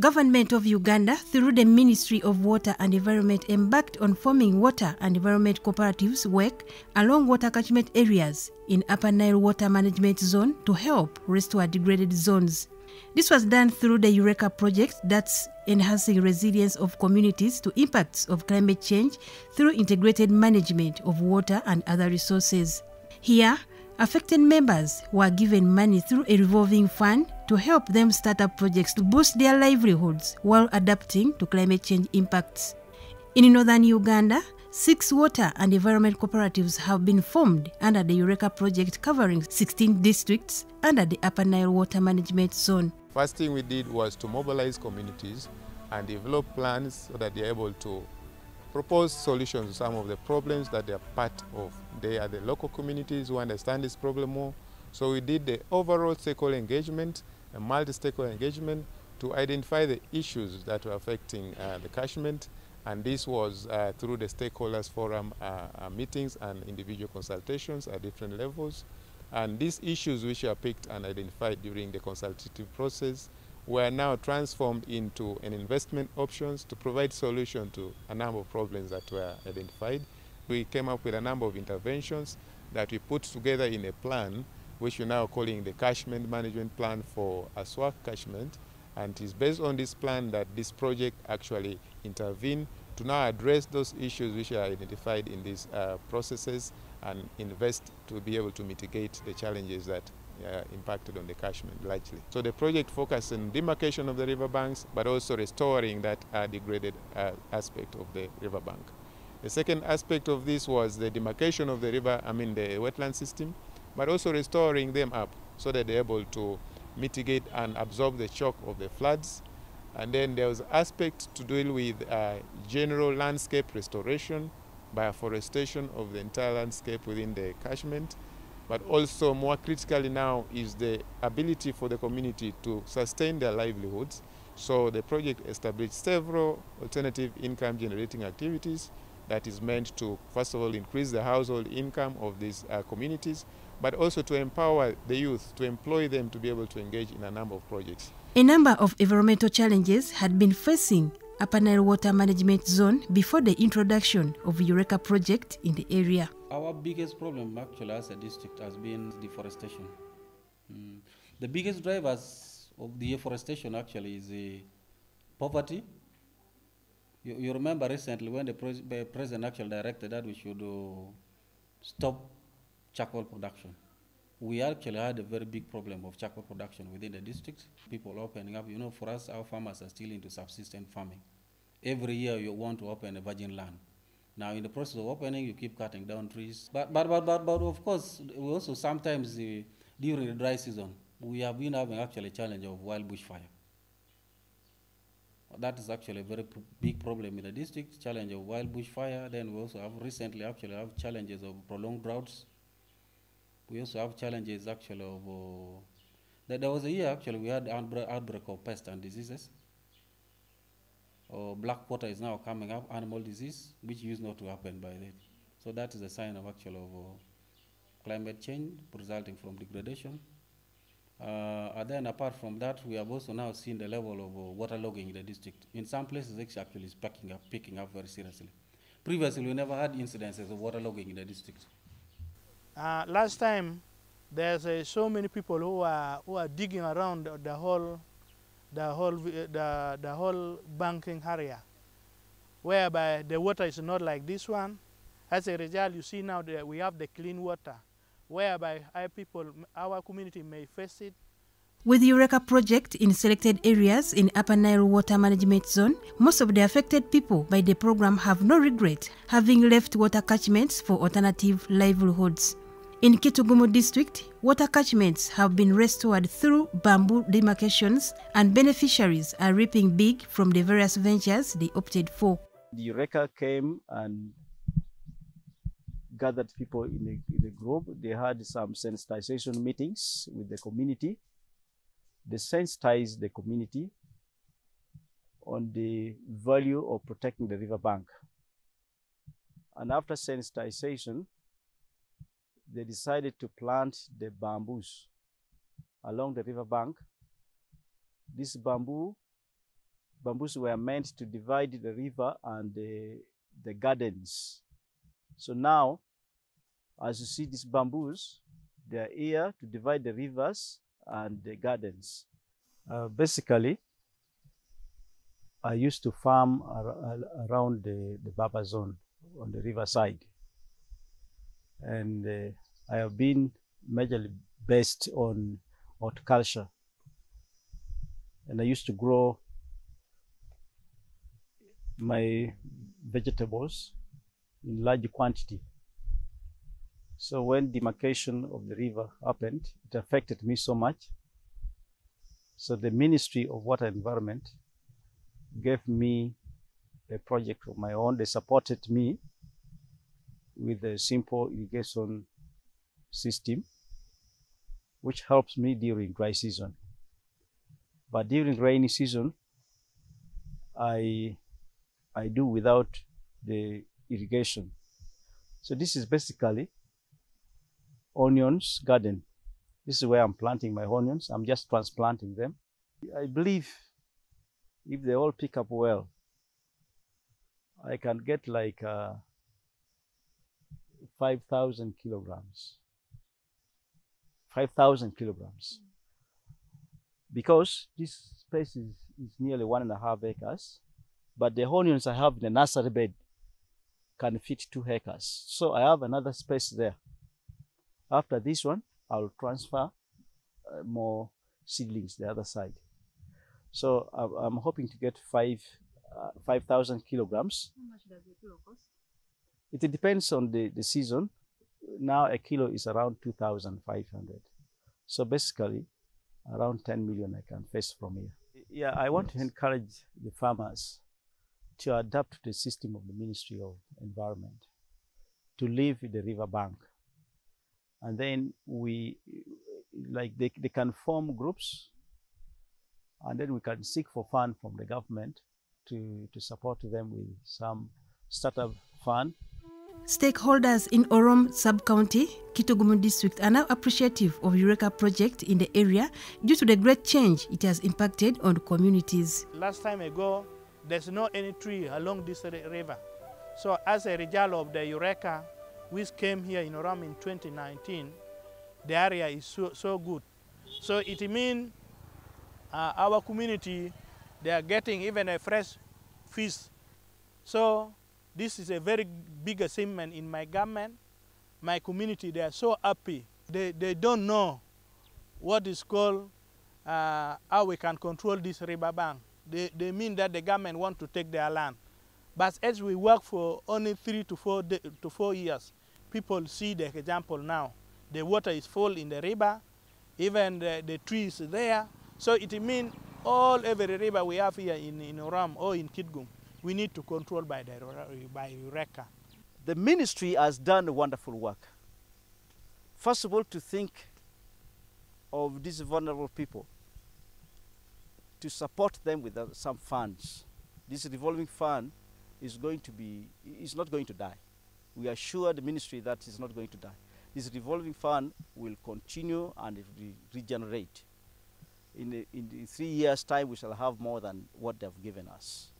Government of Uganda, through the Ministry of Water and Environment, embarked on forming water and environment cooperatives work along water catchment areas in Upper Nile Water Management Zone to help restore degraded zones. This was done through the Eureka project that's enhancing resilience of communities to impacts of climate change through integrated management of water and other resources. Here, affected members were given money through a revolving fund to help them start up projects to boost their livelihoods while adapting to climate change impacts. In Northern Uganda, 6 water and environment cooperatives have been formed under the Eureka project covering 16 districts under the Upper Nile Water Management Zone. First thing we did was to mobilize communities and develop plans so that they're able to propose solutions to some of the problems that they're part of. They are the local communities who understand this problem more. So we did the overall stakeholder engagement, a multi-stakeholder engagement to identify the issues that were affecting the catchment. And this was through the stakeholders forum meetings and individual consultations at different levels. And these issues which are picked and identified during the consultative process were now transformed into an investment options to provide solution to a number of problems that were identified. We came up with a number of interventions that we put together in a plan, which we're now calling the Catchment Management Plan for Aswak Catchment. And it is based on this plan that this project actually intervened to now address those issues which are identified in these processes and invest to be able to mitigate the challenges that impacted on the catchment largely. So the project focused on demarcation of the riverbanks, but also restoring that degraded aspect of the riverbank. The second aspect of this was the demarcation of the the wetland system, but also restoring them up so that they're able to mitigate and absorb the shock of the floods. And then there was aspect to deal with general landscape restoration by afforestation of the entire landscape within the catchment. But also more critically now is the ability for the community to sustain their livelihoods. So the project established several alternative income generating activities that is meant to, first of all, increase the household income of these communities, but also to empower the youth, to employ them to be able to engage in a number of projects. A number of environmental challenges had been facing Upper Nile Water Management Zone before the introduction of Eureka project in the area. Our biggest problem actually as a district has been deforestation. The biggest drivers of the deforestation actually is poverty. You remember recently when the president actually directed that we should stop charcoal production. We actually had a very big problem of charcoal production within the district. People opening up, for us, our farmers are still into subsistence farming. Every year you want to open a virgin land. Now in the process of opening, you keep cutting down trees. But of course, we also sometimes during the dry season, we have been having actually a challenge of wild bushfire. That is actually a very big problem in the district, challenge of wild bushfire. Then we also have recently actually have challenges of prolonged droughts. We also have challenges actually of, there was a year actually we had outbreak of pests and diseases. Black water is now coming up, animal disease, which used not to happen by then. So that is a sign of actually of climate change resulting from degradation. And then apart from that, we have also now seen the level of water logging in the district. In some places, it's actually picking up very seriously. Previously, we never had incidences of water logging in the district. Last time, there's so many people who are digging around the whole banking area, whereby the water is not like this one. As a result, you see now that we have the clean water, whereby our community may face it. With the Eureka project in selected areas in Upper Nile Water Management Zone, most of the affected people by the program have no regret having left water catchments for alternative livelihoods. In Kitugumu district, water catchments have been restored through bamboo demarcations, and beneficiaries are reaping big from the various ventures they opted for. The Eureka came and gathered people in a group. They had some sensitization meetings with the community. They sensitized the community on the value of protecting the riverbank. And after sensitization, they decided to plant the bamboos along the riverbank. This bamboo bamboos were meant to divide the river and the gardens. So now, as you see these bamboos, they are here to divide the rivers and the gardens. Basically, I used to farm around the Baba zone on the riverside. And I have been majorly based on horticulture. And I used to grow my vegetables in large quantity. So when demarcation of the river happened, it affected me so much. So the Ministry of Water and Environment gave me a project of my own. They supported me with a simple irrigation system, which helps me during dry season. But during rainy season, I do without the irrigation. So this is basically onions garden. This is where I'm planting my onions. I'm just transplanting them. I believe if they all pick up well, I can get like 5,000 kilograms. 5,000 kilograms. Because this space is nearly 1.5 acres, but the onions I have in the nursery bed can fit 2 acres. So I have another space there. After this one, I'll transfer more seedlings the other side. So I'm hoping to get 5,000 kilograms. How much does a kilo cost? It depends on the season. Now a kilo is around 2,500. So basically, around 10 million I can fetch from here. Yeah, I want to encourage the farmers to adapt to the system of the Ministry of Environment, to live in the river bank. And then they can form groups, and then we can seek for fund from the government to support them with some startup fund. Stakeholders in Orom Sub-County, Kitogumu District are now appreciative of Eureka project in the area due to the great change it has impacted on communities. Last time ago, there's no any tree along this river. So as a result of the Eureka, which came here in Orom in 2019, the area is so good. So it means our community, they are getting even a fresh fish. So this is a very big achievement in my government. My community, they are so happy. They don't know what is called how we can control this river bank. They mean that the government want to take their land. But as we work for only 3 to 4 years, people see the example now. The water is full in the river, even the trees there. So it means every river we have here in Oram or in Kitgum, we need to control by Eureka. The ministry has done wonderful work. First of all, to think of these vulnerable people, to support them with some funds. This revolving fund is not going to die. We assure the ministry that it's not going to die. This revolving fund will continue and it will regenerate. In 3 years' time, we shall have more than what they've given us.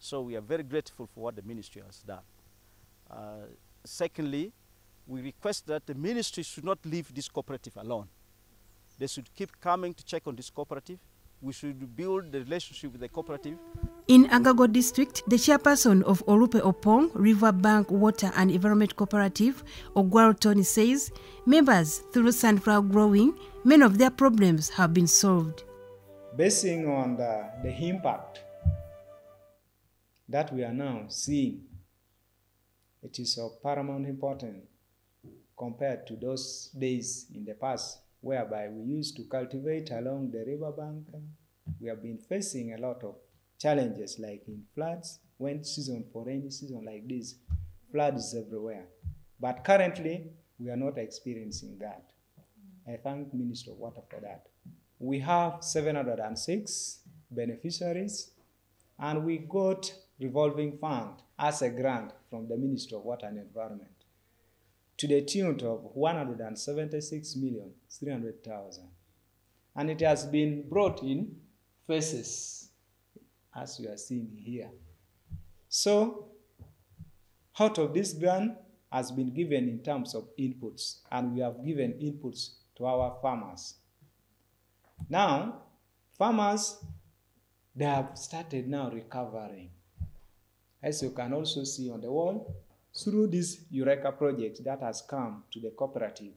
So we are very grateful for what the ministry has done. Secondly, we request that the ministry should not leave this cooperative alone. They should keep coming to check on this cooperative. We should build the relationship with the cooperative. In Agago District, the chairperson of Orupo Opong River Bank Water and Environment Cooperative, Ogwaro Tony, says members, through sunflower growing, many of their problems have been solved. Basing on the impact that we are now seeing, it is of paramount importance compared to those days in the past whereby we used to cultivate along the riverbank. We have been facing a lot of challenges like in floods, when season for rainy season like this, floods everywhere. But currently, we are not experiencing that. I thank Minister of Water for that. We have 706 beneficiaries, and we got revolving fund as a grant from the Ministry of Water and Environment to the tune of 176,300,000. And it has been brought in phases. as you are seeing here. So, out of this grant has been given in terms of inputs, and we have given inputs to our farmers. Now, farmers, they have started now recovering. As you can also see on the wall, through this Eureka project that has come to the cooperative,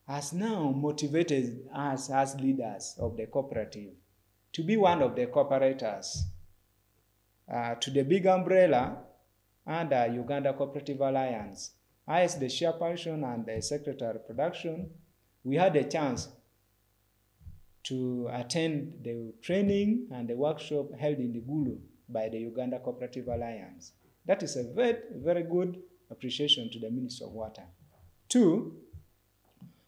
has now motivated us as leaders of the cooperative to be one of the cooperators to the big umbrella under Uganda Cooperative Alliance. I, as the chairperson and the secretary of production, we had a chance to attend the training and the workshop held in the Gulu by the Uganda Cooperative Alliance. That is a very, very good appreciation to the Ministry of Water. 2,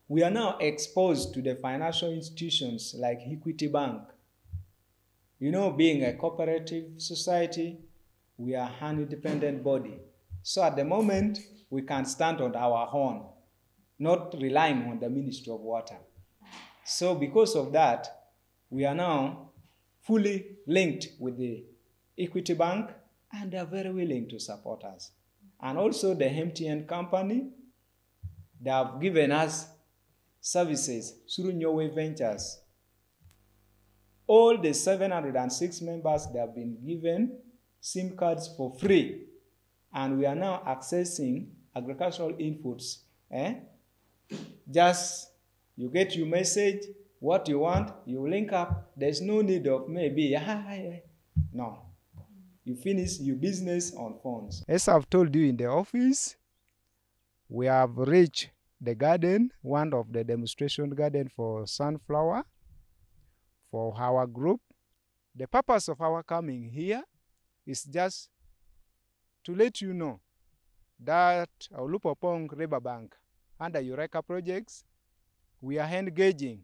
we are now exposed to the financial institutions like Equity Bank. You know, being a cooperative society, we are an independent body. So at the moment, we can stand on our own, not relying on the Ministry of Water. So because of that, we are now fully linked with the Equity Bank, and they are very willing to support us. And also the MTN company, they have given us services through Nyowe Ventures. All the 706 members, they have been given SIM cards for free, and we are now accessing agricultural inputs. Just you get your message, what you want, you link up. There's no need of maybe, no. You finish your business on phones. As I've told you in the office, we have reached the garden, one of the demonstration garden for sunflower for our group. The purpose of our coming here is just to let you know that Orupo Riverbank under Eureka projects, we are engaging.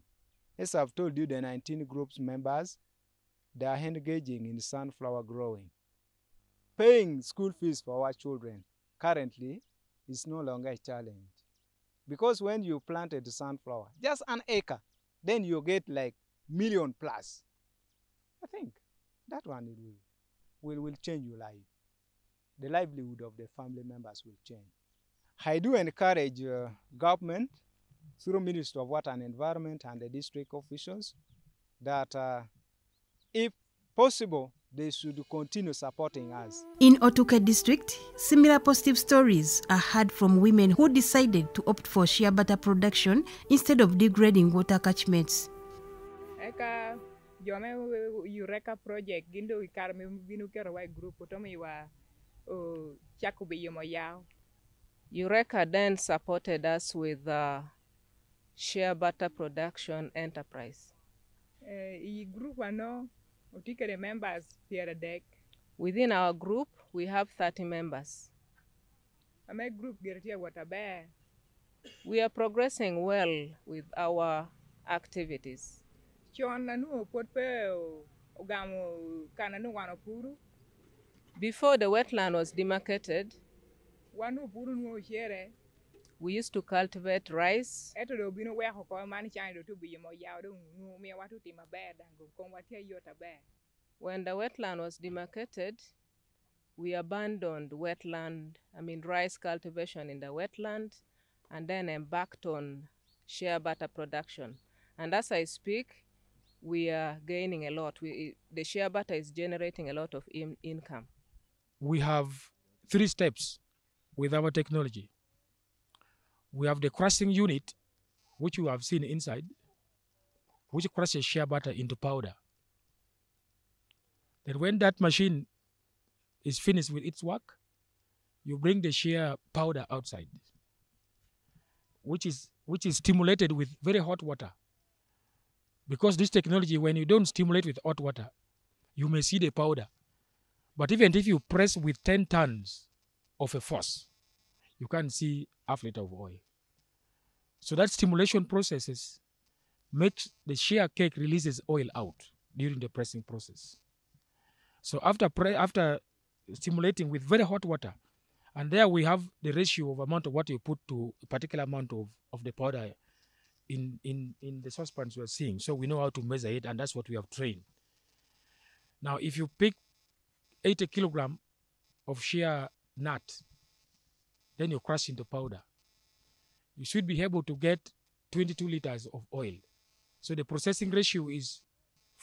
As I've told you, the 19 groups members, they are engaging in sunflower growing. Paying school fees for our children currently is no longer a challenge. Because when you planted the sunflower, just an acre, then you get like million plus. I think that one will change your life. The livelihood of the family members will change. I do encourage government through Ministry of Water and Environment and the district officials that if possible, they should continue supporting us. In Otuke district, similar positive stories are heard from women who decided to opt for shea butter production instead of degrading water catchments. Eka jome Eureka project gindo ikar binu kero wa group otomi wa chakubi yomo yao. Eureka then supported us with shea butter production enterprise. Group wano the members here deck. Within our group, we have 30 members. My group get here water bear. We are progressing well with our activities. Before the wetland was demarcated, we used to cultivate rice. When the wetland was demarcated, we abandoned rice cultivation in the wetland and then embarked on shea butter production. And as I speak, we are gaining a lot. The shea butter is generating a lot of income. We have 3 steps with our technology. We have the crushing unit, which you have seen inside, which crushes shea butter into powder. Then when that machine is finished with its work, you bring the shea powder outside, which is stimulated with very hot water. Because this technology, when you don't stimulate with hot water, you may see the powder. But even if you press with 10 tons of a force, you can't see half liter of oil. So that stimulation processes makes the shea cake releases oil out during the pressing process. So after stimulating with very hot water, and there we have the ratio of amount of what you put to a particular amount of the powder in the saucepans we are seeing. So we know how to measure it, and that's what we have trained. Now, if you pick 80 kilogram of shea nut, then you crush into powder, you should be able to get 22 liters of oil. So the processing ratio is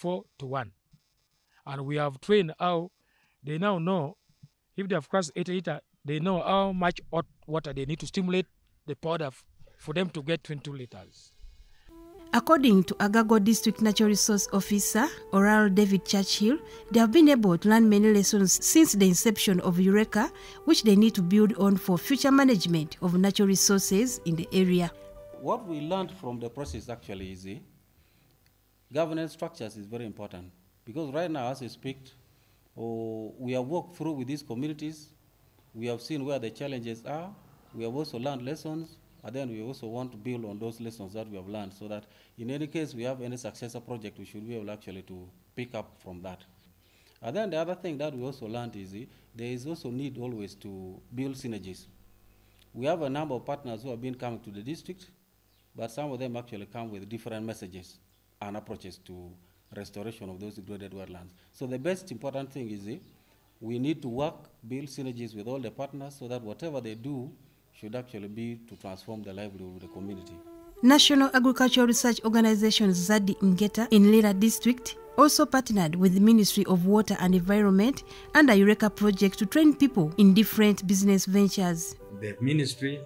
4:1. And we have trained how they now know if they have crushed 80 liters, they know how much hot water they need to stimulate the powder for them to get 22 liters. According to Agago District Natural Resource Officer Oral David Churchill, they have been able to learn many lessons since the inception of Eureka, which they need to build on for future management of natural resources in the area. What we learned from the process actually is governance structures is very important, because right now, as we speak, we have worked through with these communities. We have seen where the challenges are. We have also learned lessons, and then we also want to build on those lessons that we have learned, so that in any case we have any successor project, we should be able actually to pick up from that. And then the other thing that we also learned is there is also need always to build synergies. We have a number of partners who have been coming to the district, but some of them actually come with different messages and approaches to restoration of those degraded wetlands. So the best important thing is we need to work, build synergies with all the partners, so that whatever they do should actually be to transform the livelihood of the community. National Agricultural Research Organization Zadi Ngeta in Lira District also partnered with the Ministry of Water and Environment and the Eureka project to train people in different business ventures. The ministry,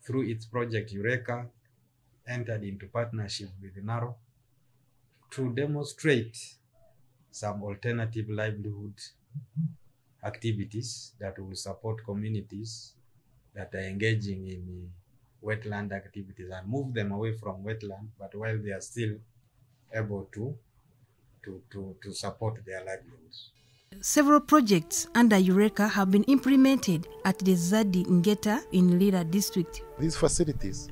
through its project Eureka, entered into partnership with NARO to demonstrate some alternative livelihood activities that will support communities that are engaging in wetland activities and move them away from wetland, but while they are still able to support their livelihoods. Several projects under Eureka have been implemented at the Zadi Ngeta in Lira District. These facilities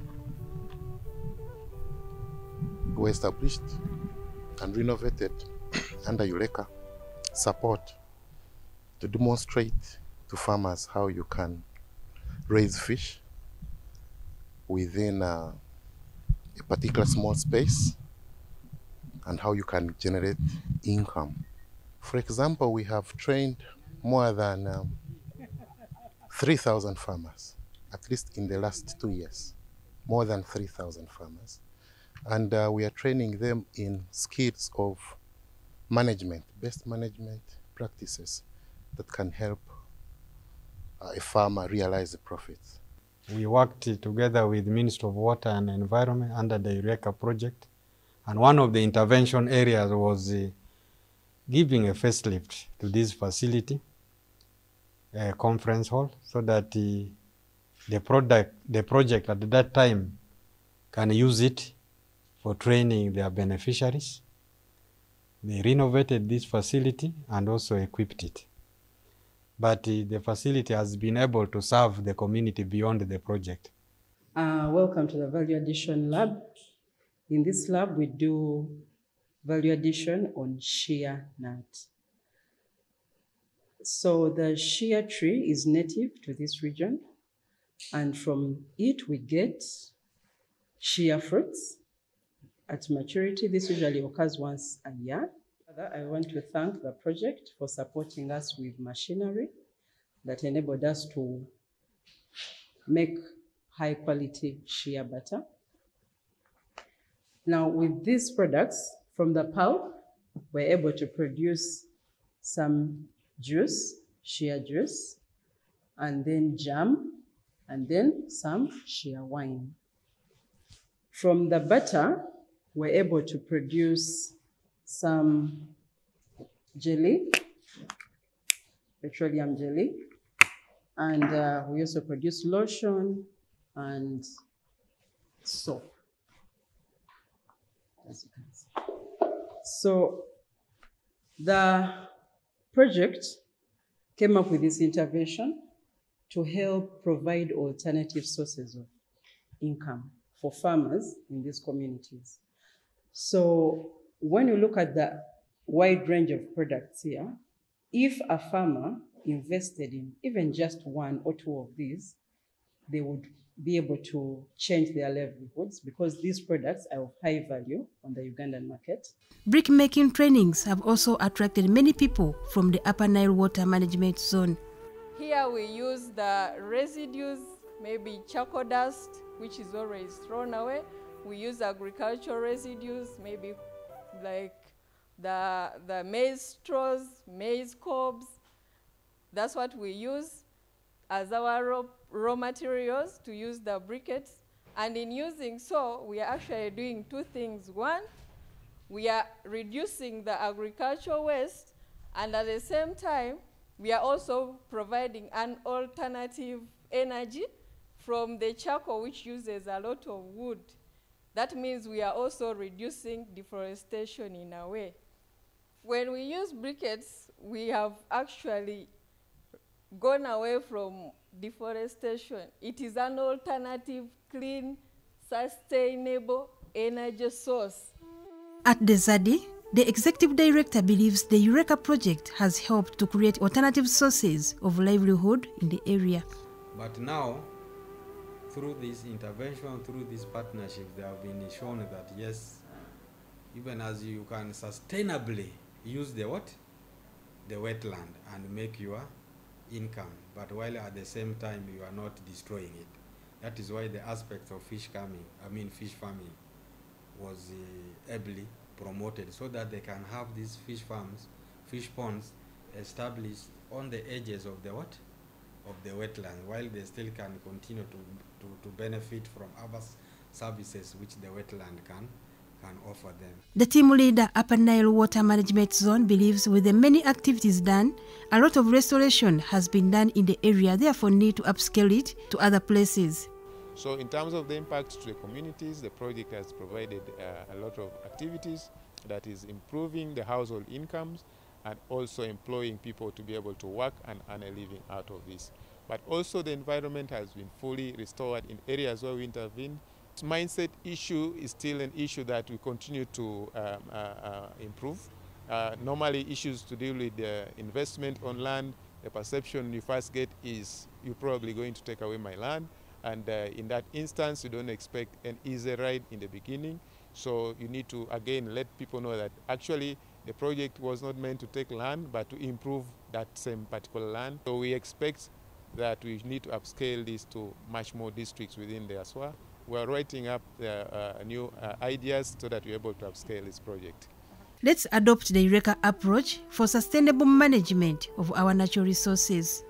were established and renovated under Eureka support to demonstrate to farmers how you can raise fish within a particular small space and how you can generate income. For example, we have trained more than 3,000 farmers, at least in the last 2 years, more than 3,000 farmers. And we are training them in skills of management, best management practices that can help a farmer realize the profits. We worked together with the Ministry of Water and Environment under the Eureka project. And one of the intervention areas was giving a facelift to this facility, a conference hall, so that the project at that time can use it for training their beneficiaries. They renovated this facility and also equipped it. But the facility has been able to serve the community beyond the project. Welcome to the Value Addition Lab. In this lab, we do value addition on shea nut. So the shea tree is native to this region, and from it we get shea fruits. At maturity, this usually occurs once a year. I want to thank the project for supporting us with machinery that enabled us to make high quality shea butter. Now with these products, from the pulp, we're able to produce some juice, shea juice, and then jam, and then some shea wine. From the butter, we're able to produce some jelly, petroleum jelly, and we also produce lotion and soap, as you can see. So the project came up with this intervention to help provide alternative sources of income for farmers in these communities. So when you look at the wide range of products here, if a farmer invested in even just one or two of these, they would be able to change their livelihoods because these products are of high value on the Ugandan market. Brick-making trainings have also attracted many people from the Upper Nile Water Management Zone. Here we use the residues, maybe charcoal dust, which is always thrown away. We use agricultural residues, maybe like the maize straws, maize cobs. That's what we use as our raw materials to use the briquettes. And in using so, we are actually doing two things. One, we are reducing the agricultural waste, and at the same time, we are also providing an alternative energy from the charcoal, which uses a lot of wood. That means we are also reducing deforestation in a way. When we use briquettes, we have actually gone away from deforestation. It is an alternative, clean, sustainable energy source. At the ZADI, the executive director believes the Eureka project has helped to create alternative sources of livelihood in the area. But now, through this intervention, through this partnership, they have been shown that yes, even as you can sustainably use the what? The wetland and make your income, but while at the same time you are not destroying it. That is why the aspect of fish farming was ably promoted, so that they can have these fish farms, fish ponds established on the edges of the what? Of the wetland, while they still can continue to benefit from other services which the wetland can offer them. The team leader, Upper Nile Water Management Zone, believes with the many activities done, a lot of restoration has been done in the area, therefore need to upscale it to other places. So in terms of the impact to the communities, the project has provided a lot of activities that is improving the household incomes and also employing people to be able to work and earn a living out of this. But also the environment has been fully restored in areas where we intervened. Mindset issue is still an issue that we continue to improve. Normally issues to deal with the investment on land, the perception you first get is you're probably going to take away my land. And in that instance, you don't expect an easy ride in the beginning. So you need to, again, let people know that actually the project was not meant to take land, but to improve that same particular land. So we expect that we need to upscale this to much more districts within the Aswa. We're writing up new ideas so that we're able to upscale this project. Let's adopt the Eureka approach for sustainable management of our natural resources.